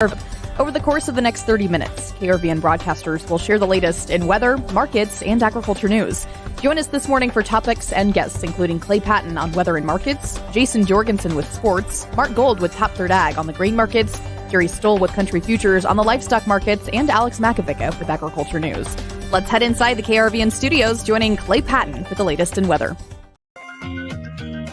Over the course of the next 30 minutes, KRVN broadcasters will share the latest in weather, markets, and agriculture news. Join us this morning for topics and guests, including Clay Patton on weather and markets, Jayson Jorgensen with sports, Mark Gold with Top Third Ag on the grain markets, Jerry Stoll with country futures on the livestock markets, and Alex Makovica with agriculture news. Let's head inside the KRVN studios, joining Clay Patton with the latest in weather.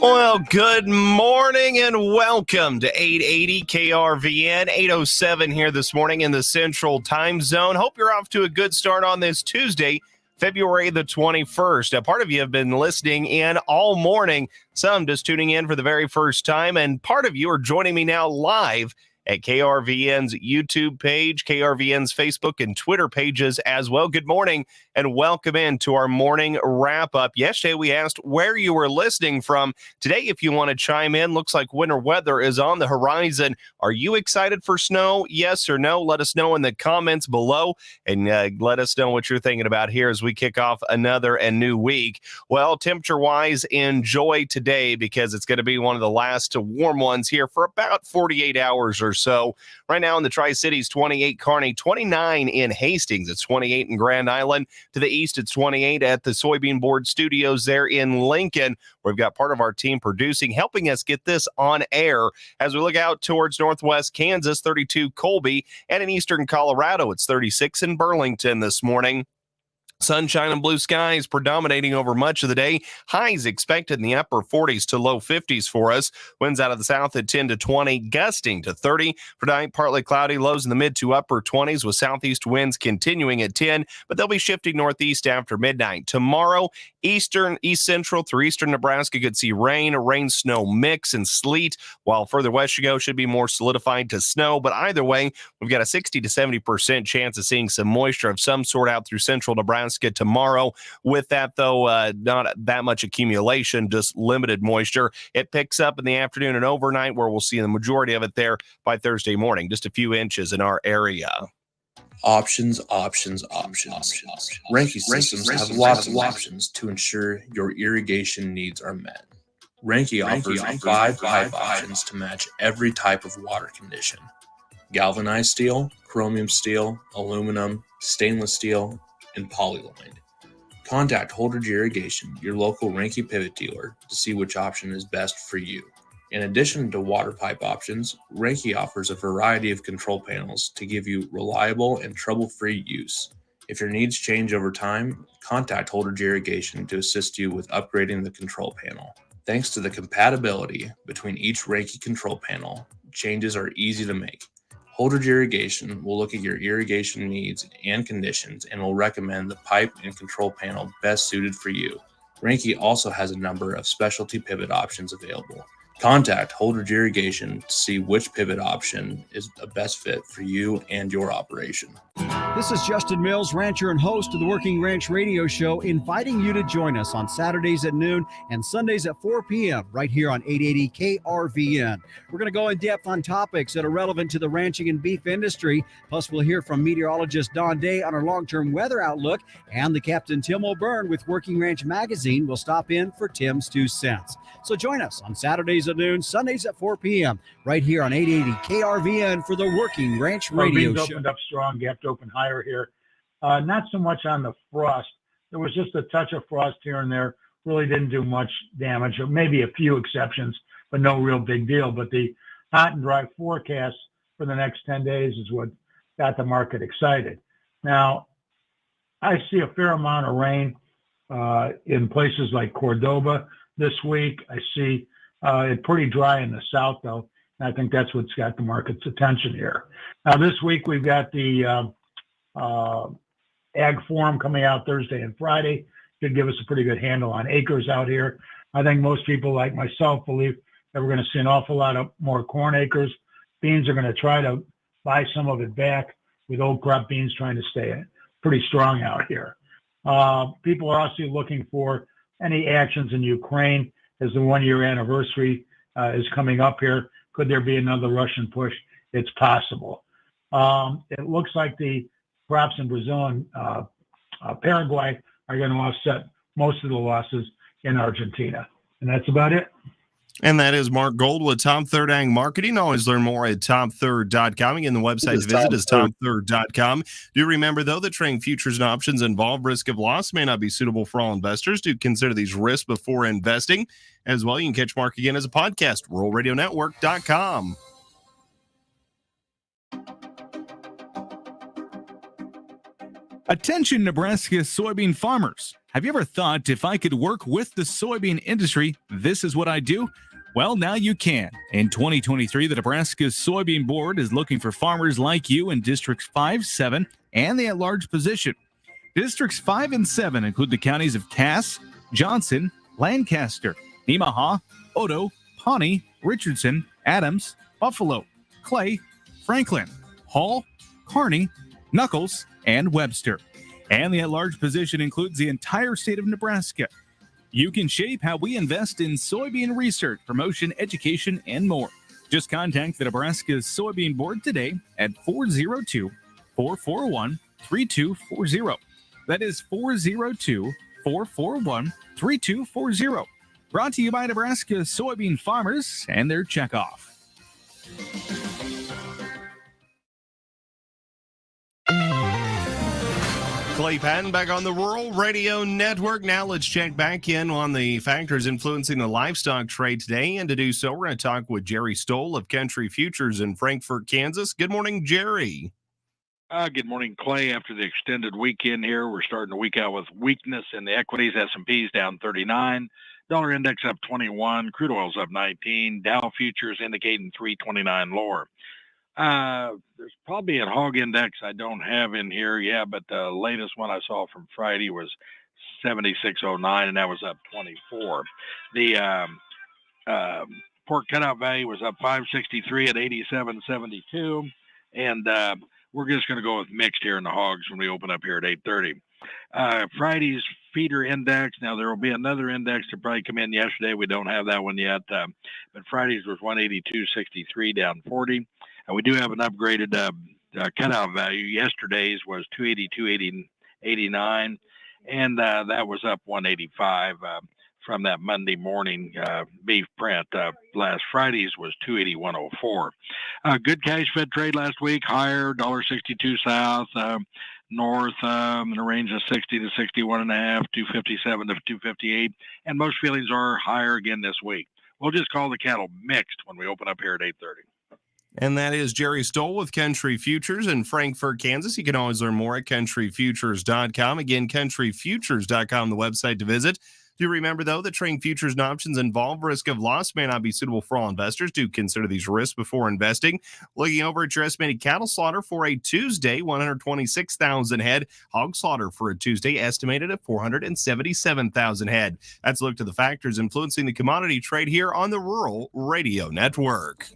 Well, good morning and welcome to 880 KRVN, 807 here this morning in the Central Time Zone. Hope you're off to a good start on this Tuesday, February the 21st. A part of you have been listening in all morning, some just tuning in for the very first time, and part of you are joining me now live at KRVN's YouTube page, KRVN's Facebook and Twitter pages as well. Good morning and welcome in to our morning wrap-up. Yesterday we asked where you were listening from. Today, if you want to chime in, looks like winter weather is on the horizon. Are you excited for snow? Yes or no? Let us know in the comments below, and let us know what you're thinking about here as we kick off another and new week. Well, temperature-wise, enjoy today because it's going to be one of the last warm ones here for about 48 hours or so. Right now in the Tri-Cities, 28 Kearney, 29 in Hastings. It's 28 in Grand Island. To the east, it's 28 at the Soybean Board Studios there in Lincoln. We've got part of our team producing, helping us get this on air. As we look out towards northwest Kansas, 32 Colby, and in eastern Colorado, it's 36 in Burlington this morning. Sunshine and blue skies predominating over much of the day. Highs expected in the upper 40s to low 50s for us. Winds out of the south at 10 to 20, gusting to 30. For tonight, partly cloudy, lows in the mid to upper 20s with southeast winds continuing at 10, but they'll be shifting northeast after midnight. Tomorrow, eastern, east central through eastern Nebraska could see rain, snow mix, and sleet, while further west you go should be more solidified to snow. But either way, we've got a 60 to 70% chance of seeing some moisture of some sort out through central Nebraska tomorrow. With that, though, not that much accumulation, just limited moisture. It picks up in the afternoon and overnight, where we'll see the majority of it there by Thursday morning, just a few inches in our area. Options. Ranky systems have lots of options to ensure your irrigation needs are met. Ranky offers 5 pipe options to match every type of water condition: galvanized steel, chromium steel, aluminum, stainless steel, and polylined. Contact Holdridge Irrigation, your local Ranky pivot dealer, to see which option is best for you. In addition to water pipe options, Ranky offers a variety of control panels to give you reliable and trouble-free use. If your needs change over time, contact Holdridge Irrigation to assist you with upgrading the control panel. Thanks to the compatibility between each Ranky control panel, changes are easy to make. Holdridge Irrigation will look at your irrigation needs and conditions and will recommend the pipe and control panel best suited for you. Ranky also has a number of specialty pivot options available. Contact Holdridge Irrigation to see which pivot option is the best fit for you and your operation. This is Justin Mills, rancher and host of the Working Ranch Radio Show, inviting you to join us on Saturdays at noon and Sundays at 4 p.m. right here on 880 KRVN. We're going to go in depth on topics that are relevant to the ranching and beef industry. Plus, we'll hear from meteorologist Don Day on our long-term weather outlook, and the Captain Tim O'Byrne with Working Ranch Magazine will stop in for Tim's 2 cents. So join us on Saturdays at noon, Sundays at 4 p.m. right here on 880 KRVN for the Working Ranch Radio Show. Opened up strong, gapped open higher here. Not so much on the frost. There was just a touch of frost here and there. Really didn't do much damage, or maybe a few exceptions, but no real big deal. But the hot and dry forecast for the next 10 days is what got the market excited. Now, I see a fair amount of rain in places like Cordoba this week. I see it pretty dry in the south, though. And I think that's what's got the market's attention here. Now, this week we've got the Ag Forum coming out Thursday and Friday. Should give us a pretty good handle on acres out here. I think most people like myself believe that we're going to see an awful lot of more corn acres. Beans are going to try to buy some of it back, with old crop beans trying to stay pretty strong out here. People are also looking for any actions in Ukraine as the 1-year anniversary is coming up here. Could there be another Russian push? It's possible. It looks like the crops in Brazil and Paraguay are going to offset most of the losses in Argentina. And that's about it. And that is Mark Gold with Top Third Ag Marketing. Always learn more at topthird.com. Again, the website to visit is topthird.com. Do remember, though, that trading futures and options involve risk of loss, may not be suitable for all investors. Do consider these risks before investing. As well, you can catch Mark again as a podcast, RuralRadioNetwork.com. Attention, Nebraska soybean farmers. Have you ever thought, if I could work with the soybean industry, this is what I do? Well, now you can. In 2023, the Nebraska Soybean Board is looking for farmers like you in Districts 5, 7, and the at-large position. Districts 5 and 7 include the counties of Cass, Johnson, Lancaster, Nemaha, Odo, Pawnee, Richardson, Adams, Buffalo, Clay, Franklin, Hall, Kearney, Knuckles, and Webster. And the at-large position includes the entire state of Nebraska. You can shape how we invest in soybean research, promotion, education, and more. Just contact the Nebraska Soybean Board today at 402-441-3240. That is 402-441-3240. Brought to you by Nebraska soybean farmers and their checkoff. Clay Patton back on the Rural Radio Network. Now let's check back in on the factors influencing the livestock trade today. And to do so, we're going to talk with Jerry Stoll of Country Futures in Frankfort, Kansas. Good morning, Jerry. Good morning, Clay. After the extended weekend here, we're starting the week out with weakness in the equities. S&P's down 39. Dollar index up 21. Crude oil's up 19. Dow futures indicating 329 lower. There's probably a hog index I don't have in here. Yeah, but the latest one I saw from Friday was 7609, and that was up 24. The pork cutout value was up 563 at 87.72, and we're just going to go with mixed here in the hogs when we open up here at 8:30. Friday's feeder index. Now there will be another index to probably come in yesterday. We don't have that one yet, but Friday's was 182.63, down 40. We do have an upgraded cutout value. Yesterday's was 282.89, and that was up 185 from that Monday morning beef print. Last Friday's was 281.04. Good cash fed trade last week, higher, $1.62 south, north in a range of 60 to 61.5, 257 to 258, and most feelings are higher again this week. We'll just call the cattle mixed when we open up here at 8:30. And that is Jerry Stoll with Country Futures in Frankfort, Kansas. You can always learn more at countryfutures.com. Again, countryfutures.com, the website to visit. Do remember, though, that trading futures and options involve risk of loss, may not be suitable for all investors. Do consider these risks before investing. Looking over at your estimated cattle slaughter for a Tuesday, 126,000 head. Hog slaughter for a Tuesday estimated at 477,000 head. That's a look to the factors influencing the commodity trade here on the Rural Radio Network.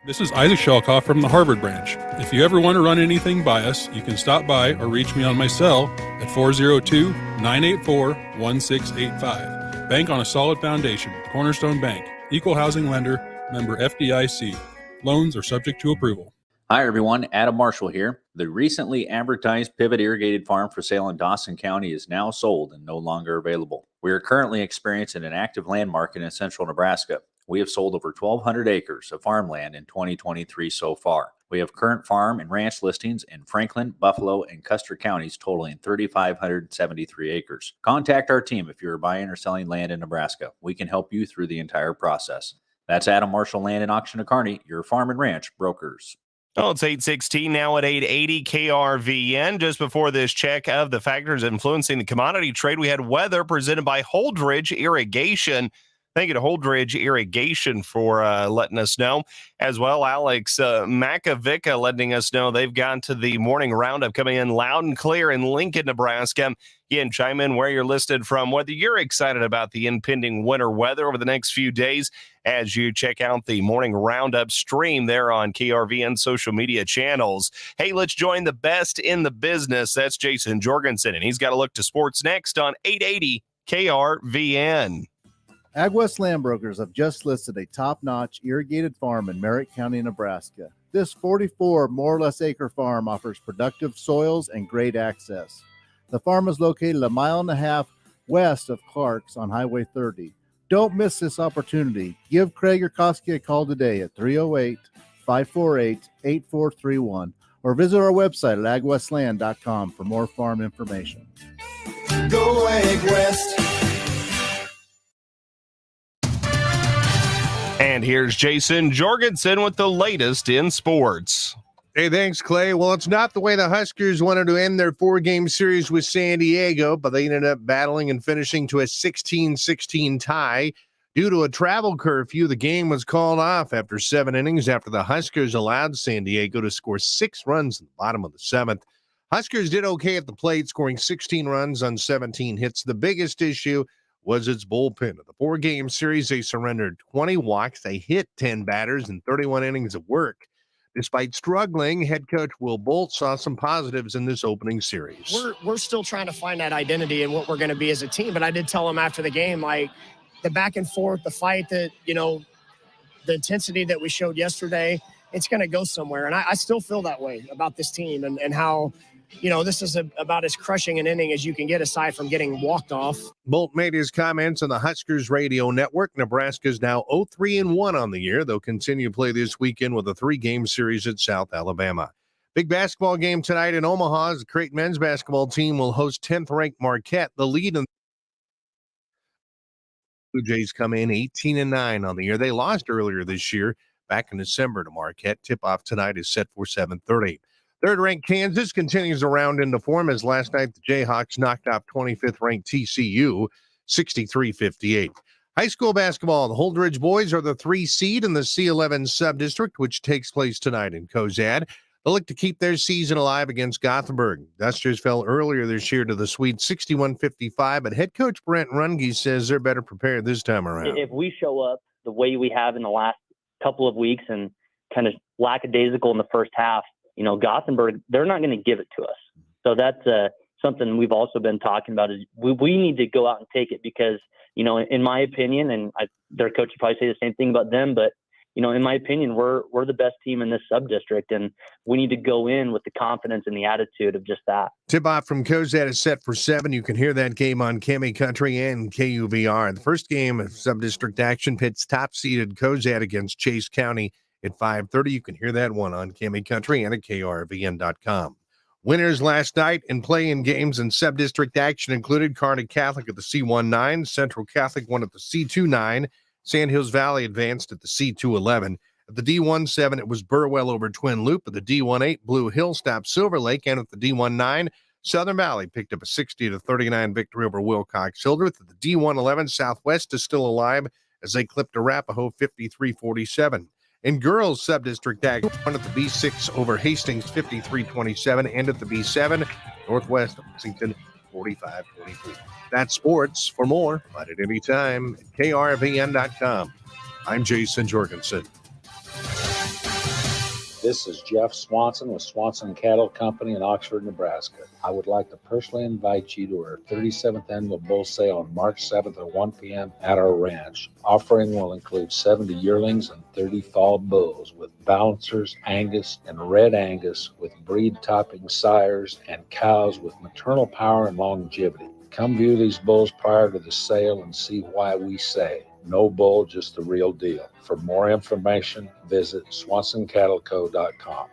This is Isaac Shelkoff from the Harvard branch. If you ever want to run anything by us, you can stop by or reach me on my cell at 402-984-1685. Bank on a solid foundation. Cornerstone Bank. Equal housing lender. Member FDIC. Loans are subject to approval. Hi, everyone. Adam Marshall here. The recently advertised Pivot Irrigated Farm for sale in Dawson County is now sold and no longer available. We are currently experiencing an active land market in central Nebraska. We have sold over 1,200 acres of farmland in 2023 so far. We have current farm and ranch listings in Franklin, Buffalo, and Custer counties totaling 3,573 acres. Contact our team if you are buying or selling land in Nebraska. We can help you through the entire process. That's Adam Marshall Land and Auction of Kearney, your farm and ranch brokers. Well, it's 8:16 now at 880 KRVN. Just before this check of the factors influencing the commodity trade, we had weather presented by Holdridge Irrigation. Thank you to Holdridge Irrigation for letting us know. As well, Alex Makovica letting us know they've gone to the morning roundup coming in loud and clear in Lincoln, Nebraska. Again, chime in where you're listed from, whether you're excited about the impending winter weather over the next few days as you check out the morning roundup stream there on KRVN social media channels. Hey, let's join the best in the business. That's Jayson Jorgensen, and he's got to look to sports next on 880 KRVN. AgWest Land Brokers have just listed a top-notch irrigated farm in Merritt County, Nebraska. This 44 more or less acre farm offers productive soils and great access. The farm is located a mile and a half west of Clark's on Highway 30. Don't miss this opportunity. Give Craig or Koski a call today at 308-548-8431 or visit our website at agwestland.com for more farm information. Go AgWest. And here's Jayson Jorgensen with the latest in sports. Hey, thanks, Clay. Well, it's not the way the Huskers wanted to end their 4-game series with San Diego, but they ended up battling and finishing to a 16-16 tie. Due to a travel curfew, the game was called off after 7 innings after the Huskers allowed San Diego to score 6 runs in the bottom of the 7th. Huskers did okay at the plate, scoring 16 runs on 17 hits. The biggest issue was its bullpen. In the 4-game series, they surrendered 20 walks. They hit 10 batters in 31 innings of work. Despite struggling, head coach Will Bolt saw some positives in this opening series. We're still trying to find that identity and what we're going to be as a team. But I did tell him after the game, like the back and forth, the fight that, the intensity that we showed yesterday, it's going to go somewhere. And I still feel that way about this team and how, this is about as crushing an inning as you can get aside from getting walked off. Bolt made his comments on the Huskers radio network. Nebraska's now 0-3-1 on the year. They'll continue to play this weekend with a 3-game series at South Alabama. Big basketball game tonight in Omaha as the Creighton men's basketball team will host 10th-ranked Marquette. The lead in Blue Jays come in 18-9 on the year. They lost earlier this year back in December to Marquette. Tip-off tonight is set for 7:30. Third-ranked Kansas continues to round into form as last night the Jayhawks knocked off 25th-ranked TCU 63-58. High school basketball, the Holdridge boys are the 3 seed in the C11 sub-district, which takes place tonight in Cozad. They'll look to keep their season alive against Gothenburg. Dusters fell earlier this year to the Swedes 61-55, but head coach Brent Runge says they're better prepared this time around. If we show up the way we have in the last couple of weeks and kind of lackadaisical in the first half, Gothenburg, they're not going to give it to us. So that's something we've also been talking about is we need to go out and take it because, in my opinion, and their coach would probably say the same thing about them, but, in my opinion, we're the best team in this sub-district, and we need to go in with the confidence and the attitude of just that. Tip-off from Cozad is set for 7. You can hear that game on KME Country and KUVR. The first game of sub-district action pits top-seeded Cozad against Chase County at 5:30. You can hear that one on KME Country and at KRVN.com. Winners last night in play-in games and sub-district action included Kearney Catholic at the C19, Central Catholic won at the C29, Sandhills Valley advanced at the C211. At the D17, it was Burwell over Twin Loop. At the D18, Blue Hill stopped Silver Lake. And at the D19, Southern Valley picked up a 60-39 victory over Wilcox Hildreth. At the D111, Southwest is still alive as they clipped Arapahoe 53-47. In girls sub-district action, one at the B6 over Hastings 53-27, and at the B7, Northwest of Lexington 45-23. That's sports. For more, find it anytime at KRVN.com. I'm Jayson Jorgensen. This is Jeff Swanson with Swanson Cattle Company in Oxford, Nebraska. I would like to personally invite you to our 37th annual bull sale on March 7th at 1 p.m. at our ranch. Offering will include 70 yearlings and 30 fall bulls with balancers, Angus, and Red Angus with breed-topping sires and cows with maternal power and longevity. Come view these bulls prior to the sale and see why we say, no bull, just the real deal. For more information, visit SwansonCattleCo.com.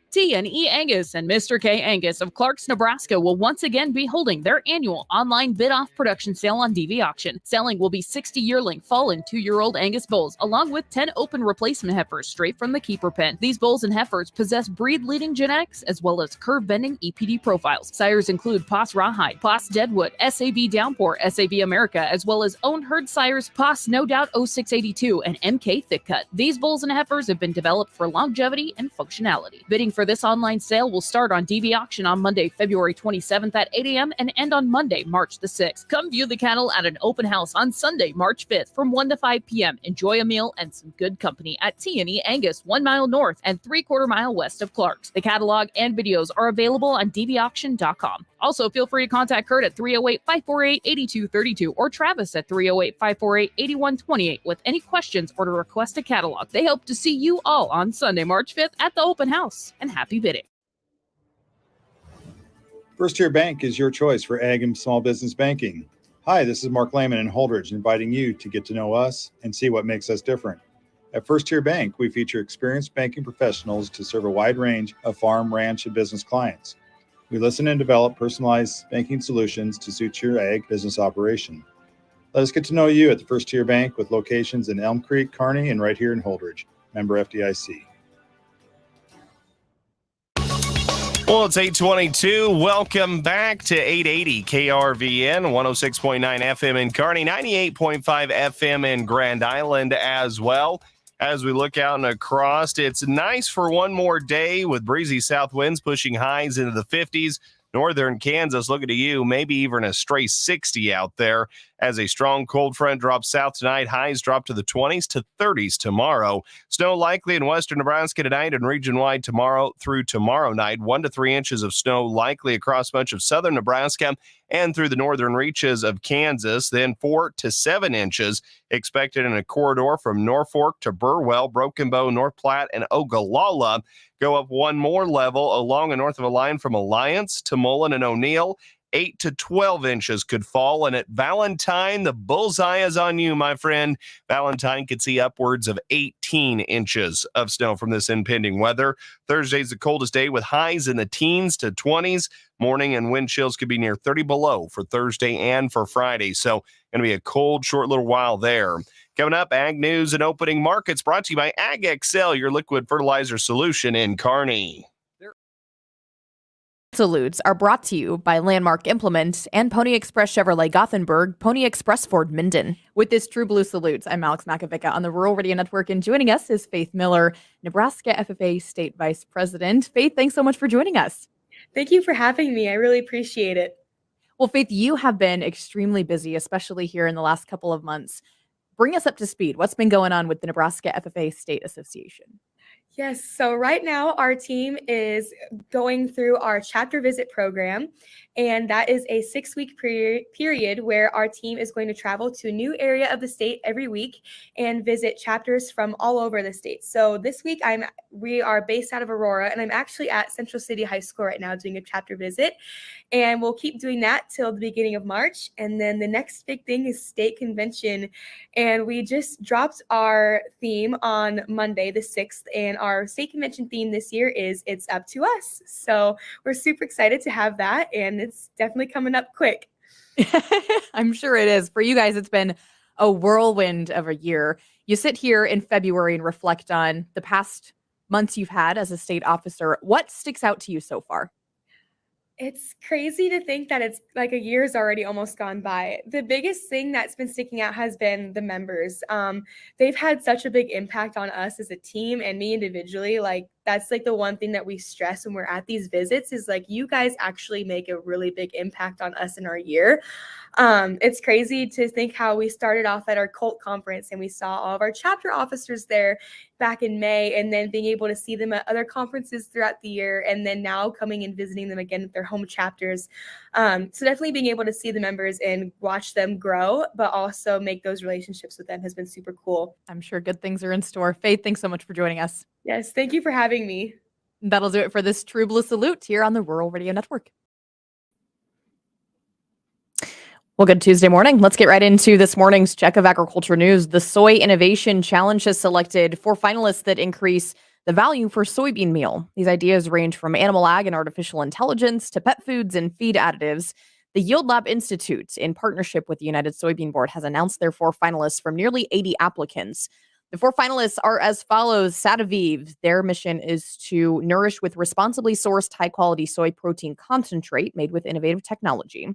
T&E Angus and Mr. K. Angus of Clarks, Nebraska will once again be holding their annual online bid-off production sale on DV Auction. Selling will be 60 yearling, fall, and 2-year-old Angus bulls, along with 10 open replacement heifers straight from the keeper pen. These bulls and heifers possess breed-leading genetics as well as curve-bending EPD profiles. Sires include Poss Rawhide, Poss Deadwood, SAB Downpour, SAB America, as well as owned herd sires Poss No Doubt 0682 and MK Thick Cut. These bulls and heifers have been developed for longevity and functionality. Bidding for this online sale will start on DV Auction on Monday, February 27th at 8 a.m. and end on Monday, March the 6th. Come view the cattle at an open house on Sunday, March 5th from 1 to 5 p.m. Enjoy a meal and some good company at T&E Angus, 1 mile north and 3/4 mile west of Clarks. The catalog and videos are available on dvauction.com. Also, feel free to contact Kurt at 308-548-8232 or Travis at 308-548-8128 with any questions or to request a catalog. They hope to see you all on Sunday, March 5th at the open house. And happy bidding. First Tier Bank is your choice for ag and small business banking. Hi, this is Mark Lehman in Holdridge, inviting you to get to know us and see what makes us different. At First Tier Bank, we feature experienced banking professionals to serve a wide range of farm, ranch, and business clients. We listen and develop personalized banking solutions to suit your ag business operation. Let us get to know you at the First Tier Bank with locations in Elm Creek, Kearney, and right here in Holdridge. Member FDIC. Well, it's 8:22. Welcome back to 880 KRVN, 106.9 FM in Kearney, 98.5 FM in Grand Island as well. As we look out and across, it's nice for one more day with breezy south winds pushing highs into the 50s. Northern Kansas looking to you, maybe even a stray 60 out there as a strong cold front drops south tonight. Highs drop to the 20s to 30s tomorrow. Snow likely in western Nebraska tonight and region-wide tomorrow through tomorrow night. 1 to 3 inches of snow likely across much of southern Nebraska and through the northern reaches of Kansas. Then 4 to 7 inches expected in a corridor from Norfolk to Burwell, Broken Bow, North Platte, and Ogallala. Go up one more level along and north of a line from Alliance to Mullen and O'Neill. 8 to 12 inches could fall. And at Valentine, the bullseye is on you, my friend. Valentine could see upwards of 18 inches of snow from this impending weather. Thursday's the coldest day with highs in the teens to 20s. Morning and wind chills could be near 30 below for Thursday and for Friday. So going to be a cold, short little while there. Coming up, Ag News and Opening Markets brought to you by Ag XL, your liquid fertilizer solution in Kearney. Salutes are brought to you by Landmark Implement and Pony Express Chevrolet Gothenburg, Pony Express Ford Minden. With this True Blue Salutes, I'm Alex Makovica on the Rural Radio Network, and joining us is Faith Miller, Nebraska FFA State Vice President. Faith, thanks so much for joining us. Thank you for having me. I really appreciate it. Well, Faith, you have been extremely busy, especially here in the last couple of months. Bring us up to speed. What's been going on with the Nebraska FFA State Association? Yes, so right now our team is going through our chapter visit program, and that is a 6-week period where our team is going to travel to a new area of the state every week and visit chapters from all over the state. So this week we are based out of Aurora, and I'm actually at Central City High School right now doing a chapter visit, and we'll keep doing that till the beginning of March. And then the next big thing is state convention, and we just dropped our theme on Monday the 6th, and our state convention theme this year is It's Up to Us. So we're super excited to have that, and it's definitely coming up quick. I'm sure it is. For you guys, it's been a whirlwind of a year. You sit here in February and reflect on the past months you've had as a state officer. What sticks out to you so far? It's crazy to think that it's like a year's already almost gone by. The biggest thing that's been sticking out has been the members. They've had such a big impact on us as a team and me individually. Like, that's like the one thing that we stress when we're at these visits is like, you guys actually make a really big impact on us in our year. It's crazy to think how we started off at our COLT conference and we saw all of our chapter officers there back in May, and then being able to see them at other conferences throughout the year, and then now coming and visiting them again at their home chapters. So definitely being able to see the members and watch them grow, but also make those relationships with them has been super cool. I'm sure good things are in store. Faith, thanks so much for joining us. Yes, thank you for having me. That'll do it for this True Blue Salute here on the Rural Radio Network. Well, good Tuesday morning. Let's get right into this morning's check of agriculture news. The Soy Innovation Challenge has selected 4 finalists that increase the value for soybean meal. These ideas range from animal ag and artificial intelligence to pet foods and feed additives. The Yield Lab Institute, in partnership with the United Soybean Board, has announced their 4 finalists from nearly 80 applicants. The 4 finalists are as follows. Sataviv, their mission is to nourish with responsibly sourced high-quality soy protein concentrate made with innovative technology.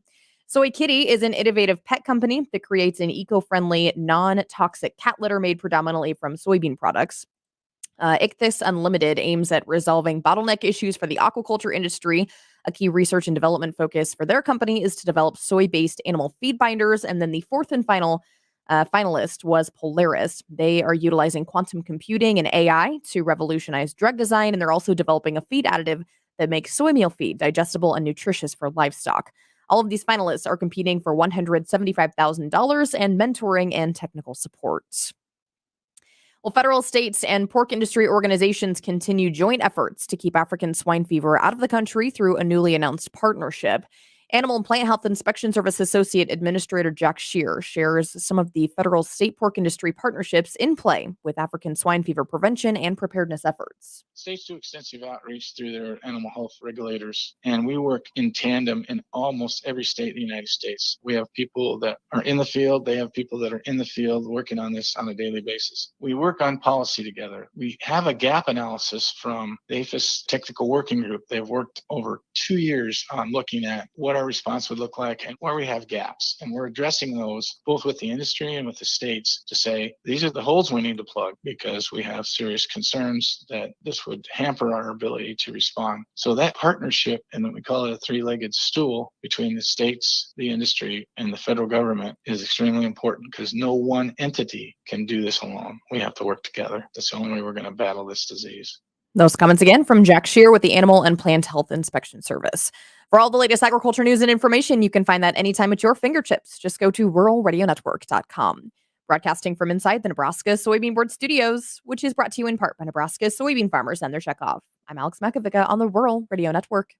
Soy Kitty is an innovative pet company that creates an eco-friendly, non-toxic cat litter made predominantly from soybean products. Ichthys Unlimited aims at resolving bottleneck issues for the aquaculture industry. A key research and development focus for their company is to develop soy-based animal feed binders. And then the fourth and final finalist was Polaris. They are utilizing quantum computing and AI to revolutionize drug design, and they're also developing a feed additive that makes soy meal feed digestible and nutritious for livestock. All of these finalists are competing for $175,000 and mentoring and technical support. Well, federal, states, and pork industry organizations continue joint efforts to keep African swine fever out of the country through a newly announced partnership. Animal and Plant Health Inspection Service Associate Administrator Jack Shear shares some of the federal state pork industry partnerships in play with African swine fever prevention and preparedness efforts. States do extensive outreach through their animal health regulators, and we work in tandem in almost every state in the United States. We have people that are in the field, they have people that are in the field working on this on a daily basis. We work on policy together. We have a gap analysis from the APHIS Technical Working Group. They've worked over 2 years on looking at what our response would look like and where we have gaps. And we're addressing those both with the industry and with the states to say, these are the holes we need to plug because we have serious concerns that this would hamper our ability to respond. So that partnership, and we call it a three-legged stool between the states, the industry, and the federal government is extremely important because no one entity can do this alone. We have to work together. That's the only way we're going to battle this disease. Those comments again from Jack Shear with the Animal and Plant Health Inspection Service. For all the latest agriculture news and information, you can find that anytime at your fingertips. Just go to ruralradionetwork.com. Broadcasting from inside the Nebraska Soybean Board Studios, which is brought to you in part by Nebraska soybean farmers and their checkoff. I'm Alex Makovica on the Rural Radio Network.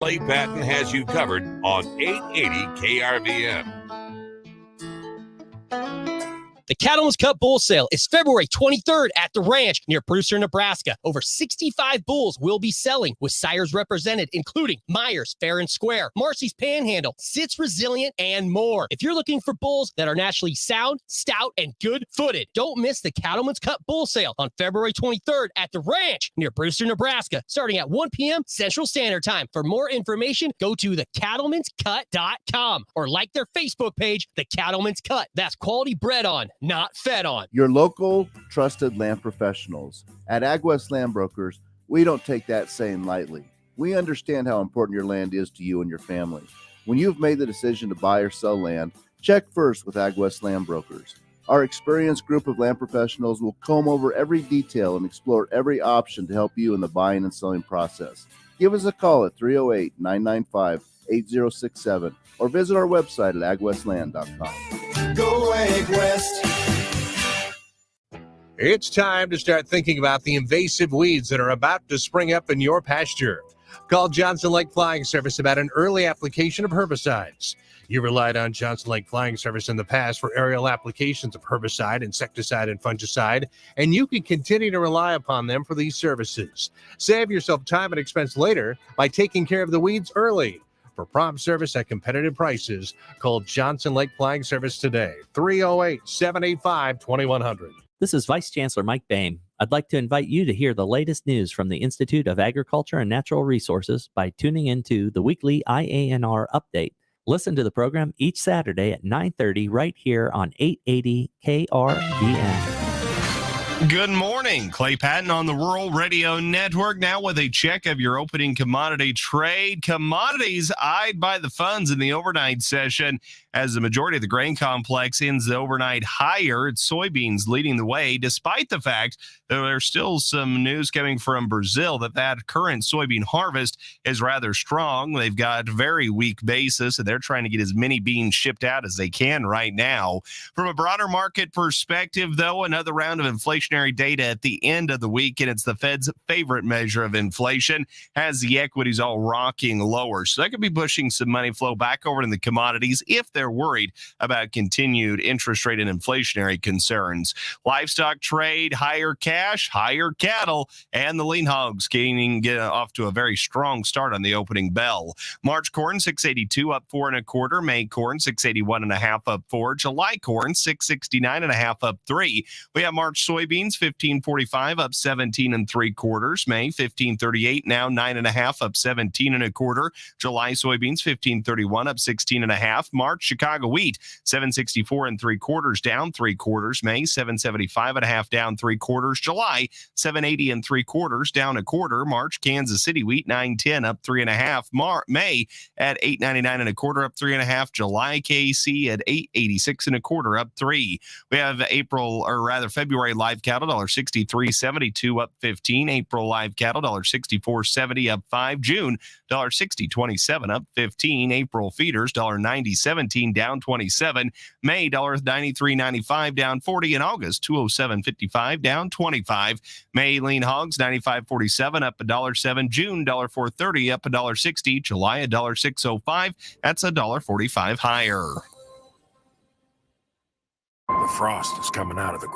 Clay Patton has you covered on 880 KRVN. The Cattleman's Cup Bull Sale is February 23rd at the ranch near Brewster, Nebraska. Over 65 bulls will be selling with sires represented, including Myers, Fair and Square, Marcy's Panhandle, Sits Resilient, and more. If you're looking for bulls that are naturally sound, stout, and good-footed, don't miss the Cattleman's Cup Bull Sale on February 23rd at the ranch near Brewster, Nebraska, starting at 1 p.m. Central Standard Time. For more information, go to thecattleman'scut.com or like their Facebook page, The Cattleman's Cut. That's quality bred on, not fed on. Your local trusted land professionals. At AgWest Land Brokers, we don't take that saying lightly. We understand how important your land is to you and your family. When you've made the decision to buy or sell land, check first with AgWest Land Brokers. Our experienced group of land professionals will comb over every detail and explore every option to help you in the buying and selling process. Give us a call at 308-995-8067 or visit our website at agwestland.com. Go Egg West. It's time to start thinking about the invasive weeds that are about to spring up in your pasture. Call Johnson Lake Flying Service about an early application of herbicides. You relied on Johnson Lake Flying Service in the past for aerial applications of herbicide, insecticide, and fungicide, and you can continue to rely upon them for these services. Save yourself time and expense later by taking care of the weeds early. For prompt service at competitive prices, call Johnson Lake Flying Service today, 308-785-2100. This is Vice Chancellor Mike Bain. I'd like to invite you to hear the latest news from the Institute of Agriculture and Natural Resources by tuning into the weekly IANR update. Listen to the program each Saturday at 9:30 right here on 880 KRVN. Good morning. Clay Patton on the Rural Radio Network, now with a check of your opening commodity trade. Commodities eyed by the funds in the overnight session as the majority of the grain complex ends the overnight higher. It's soybeans leading the way, despite the fact that there's still some news coming from Brazil that current soybean harvest is rather strong. They've got very weak basis, and they're trying to get as many beans shipped out as they can right now. From a broader market perspective, though, another round of inflationary data at the end of the week, and it's the Fed's favorite measure of inflation, has the equities all rocking lower. So that could be pushing some money flow back over to the commodities if they're worried about continued interest rate and inflationary concerns. Livestock trade, higher cash, higher cattle, and the lean hogs getting off to a very strong start on the opening bell. March corn, 682 up 4 1/4. May corn, 681 1/2 up 4. July corn, 669 1/2 up 3. We have March soybeans, 1545 up 17 3/4. May 1538 now 9 1/2 up 17 1/4. July soybeans 1531 up 16 1/2. March Chicago wheat, 764 3/4 down 3/4. May, 775 1/2 down 3/4. July, 780 3/4 down 1/4. March, Kansas City wheat, 910 up 3 1/2. May at 899 1/4 up 3 1/2. July, KC at 886 1/4 up 3. We have February live cattle, $63.72 up 15. April live cattle, $64.70 up 5. June, $60.27 up 15. April feeders, $90.17 down 27. May, $93.95 down 40. In August, $207.55 down 25. May lean hogs, $95.47 up $1.07. June, $4.30 up $1.60. July, $6.05. That's $1.45 higher. The frost is coming out of the ground.